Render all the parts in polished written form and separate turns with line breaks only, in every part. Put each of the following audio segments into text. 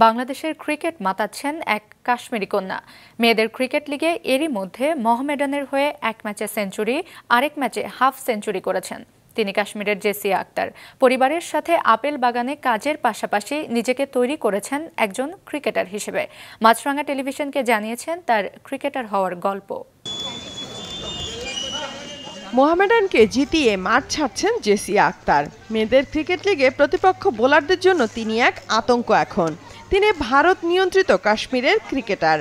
বাংলাদেশের ক্রিকেট মাতাচ্ছেন এক কাশ্মীরি কন্যা। মেয়েদের ক্রিকেট লিগে এরই মধ্যে মোহামেডানের হয়ে এক ম্যাচে সেঞ্চুরি, আরেক ম্যাচে হাফ সেঞ্চুরি করেছেন তিনি কাশ্মীরের জেসিয়া আক্তার। পরিবারের সাথে আপেল বাগানে কাজের পাশাপাশি নিজেকে তৈরি করেছেন একজন ক্রিকেটার হিসেবে। মাছরাঙা টেলিভিশনকে জানিয়েছেন তার ক্রিকেটার হওয়ার গল্প।
মোহামেডানকে জিতিয়ে মাঠ ছাড়ছেন জেসিয়া আক্তার। মেয়েদের ক্রিকেট লিগে প্রতিপক্ষ বোলারদের জন্য তিনি এক আতঙ্ক। এখন তিনি ভারত নিয়ন্ত্রিত কাশ্মীরের ক্রিকেটার।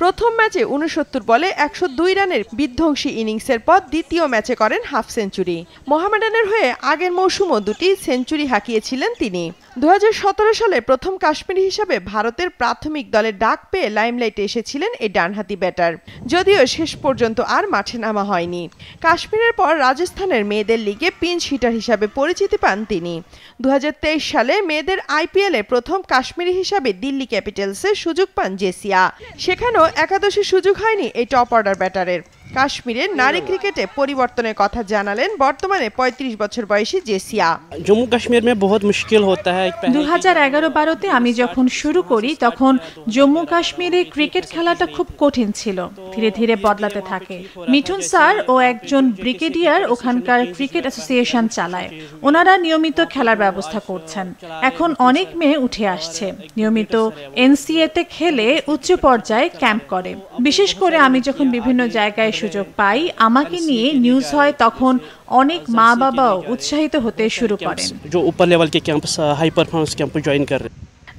প্রথম ম্যাচে ৬৯ বলে ১০২ রানের বিধ্বংসী ইনিংসের পর দ্বিতীয় ম্যাচে করেন হাফ সেঞ্চুরি। মোহামেডানের হয়ে আগের মৌসুমও দুটি সেঞ্চুরি হাঁকিয়েছিলেন তিনি। ২০১৭ সালে প্রথম কাশ্মীরি হিসাবে ভারতের প্রাথমিক দলে ডাক পেয়ে লাইমলাইটে এসেছিলেন এই ডানহাতি ব্যাটার, যদিও শেষ পর্যন্ত আর মাঠে নামা হয়নি। কাশ্মীরের পর রাজস্থানের মেয়েদের লিগে পিঞ্চ হিটার হিসাবে পরিচিতি পান তিনি। ২০২৩ সালে মেয়েদের আইপিএলে প্রথম কাশ্মীরি হিসাবে দিল্লি ক্যাপিটালসে সুযোগ পান জেসিয়া। সেখানেও একাদশী সুযোগ হয়নি এই টপ অর্ডার ব্যাটারের। কাশ্মীরের নারী ক্রিকেটে পরিবর্তনের কথা জানালেন বর্তমানে ৩৫ বছর বয়সী জেসিয়া।
জম্মু কাশ্মীর মে বহুত মুশকিল হতা হ্যায়।
২০১১-১২তে আমি যখন শুরু করি তখন জম্মু কাশ্মীরে ক্রিকেট খেলাটা খুব কঠিন ছিল। ধীরে ধীরে বদলাতে থাকে। মিঠুন স্যার ও একজন ব্রিগেডিয়ার ওখানকার ক্রিকেট অ্যাসোসিয়েশন চালায়। ওনারা নিয়মিত খেলার ব্যবস্থা করছেন। এখন অনেক মেয়ে উঠে আসছে, নিয়মিত এনসিএতে খেলে উচ্চ পর্যায়ে ক্যাম্প করে। বিশেষ করে আমি যখন বিভিন্ন জায়গায় সুযোগ পাই, আমাকে নিয়ে নিউজ হয়, তখন অনেক মা বাবাও উৎসাহিত হতে শুরু করেন।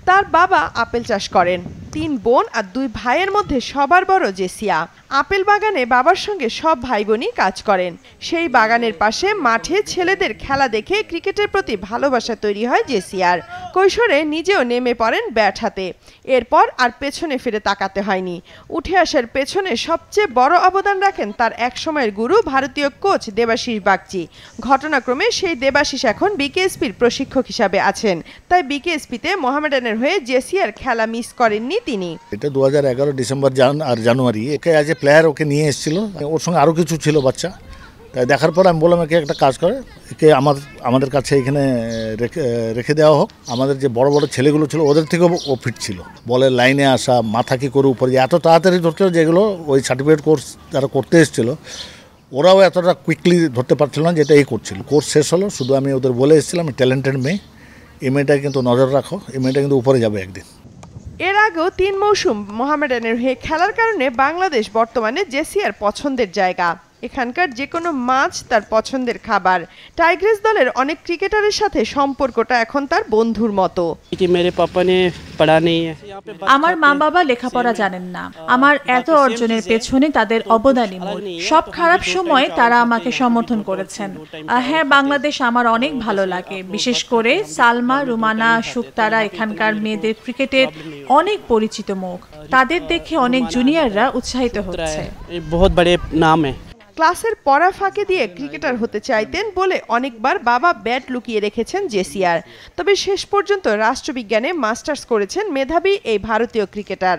তার বাবা আপেল চাষ করেন। ৩ বোন আর 2 ভাইয়ের মধ্যে সবার বড় জেসিয়া। আপেল বাগানে বাবার সঙ্গে সব ভাই বোনই কাজ করেন। সেই বাগানের পাশে মাঠে ছেলেদের খেলা দেখে ক্রিকেটের প্রতি ভালোবাসা তৈরি হয় জেসিয়ার। কৈশোরে নিজেও নেমে পড়েন ব্যাট হাতে। এরপর আর পেছনে ফিরে তাকাতে হয়নি। উঠে আসার পেছনে সবচেয়ে বড় অবদান রাখেন তার একসময়ের গুরু ভারতীয় কোচ দেবাশিস বাগচি। ঘটনাক্রমে সেই দেবাশিস এখন বিকেএসপির প্রশিক্ষক হিসাবে আছেন। তাই বিকেএসপিতে মোহামেডানের হয়ে জেসিয়ার খেলা মিস করেননি তিনি।
এটা ২০১১ ডিসেম্বর আর জানুয়ারি একে অ্যাজ এ প্লেয়ার ওকে নিয়ে এসেছিল। ওর সঙ্গে আরও কিছু ছিল বাচ্চা। তাই দেখার পর আমি বললাম একে একটা কাজ করে, একে আমাদের কাছে এখানে রেখে দেওয়া হোক। আমাদের যে বড় বড় ছেলেগুলো ছিল ওদের থেকেও ও ফিট ছিল। বলের লাইনে আসা, মাথা কি করে উপরে এত তাড়াতাড়ি ধরছিল, যেগুলো ওই সার্টিফিকেট কোর্স যারা করতে এসেছিল ওরাও এতটা কুইকলি ধরতে পারছিল না, যেটা এই করছিল। কোর্স শেষ হলো, শুধু আমি ওদের বলে এসেছিলাম ট্যালেন্টেড মেয়ে, এই মেয়েটা কিন্তু নজর রাখো, এই মেয়েটা কিন্তু উপরে যাবে একদিন।
এর আগেও 3 মৌসুম মোহামেডানের হয়ে খেলার কারণে বাংলাদেশ বর্তমানে জেসিয়ার পছন্দের জায়গা। এখানকার যে কোনো মাছ তার পছন্দের খাবার। টাইগ্রেস দলের অনেক ক্রিকেটারের সাথে সম্পর্কটা এখন তার বন্ধুর মতো।
আমার মা বাবা লেখাপড়া জানেন না। আমার এত অর্জনের পেছনে তাদের অবদানই মূল। সব খারাপ সময় তারা আমাকে সমর্থন করেছেন। হ্যাঁ, বাংলাদেশ আমার অনেক ভালো লাগে। বিশেষ করে সালমা, রুমানা, শুক্তারা এখানকার মেয়েদের ক্রিকেটের অনেক পরিচিত মুখ। তাদের দেখে অনেক জুনিয়ররা উৎসাহিত হচ্ছে।
ক্লাসের পড়া ফাঁকে দিয়ে ক্রিকেটার হতে চাইতেন বলে অনেকবার বাবা ব্যাট লুকিয়ে রেখেছেন জেসিয়ার। তবে শেষ পর্যন্ত রাষ্ট্রবিজ্ঞানে মাস্টার্স করেছেন মেধাবী এই ভারতীয় ক্রিকেটার।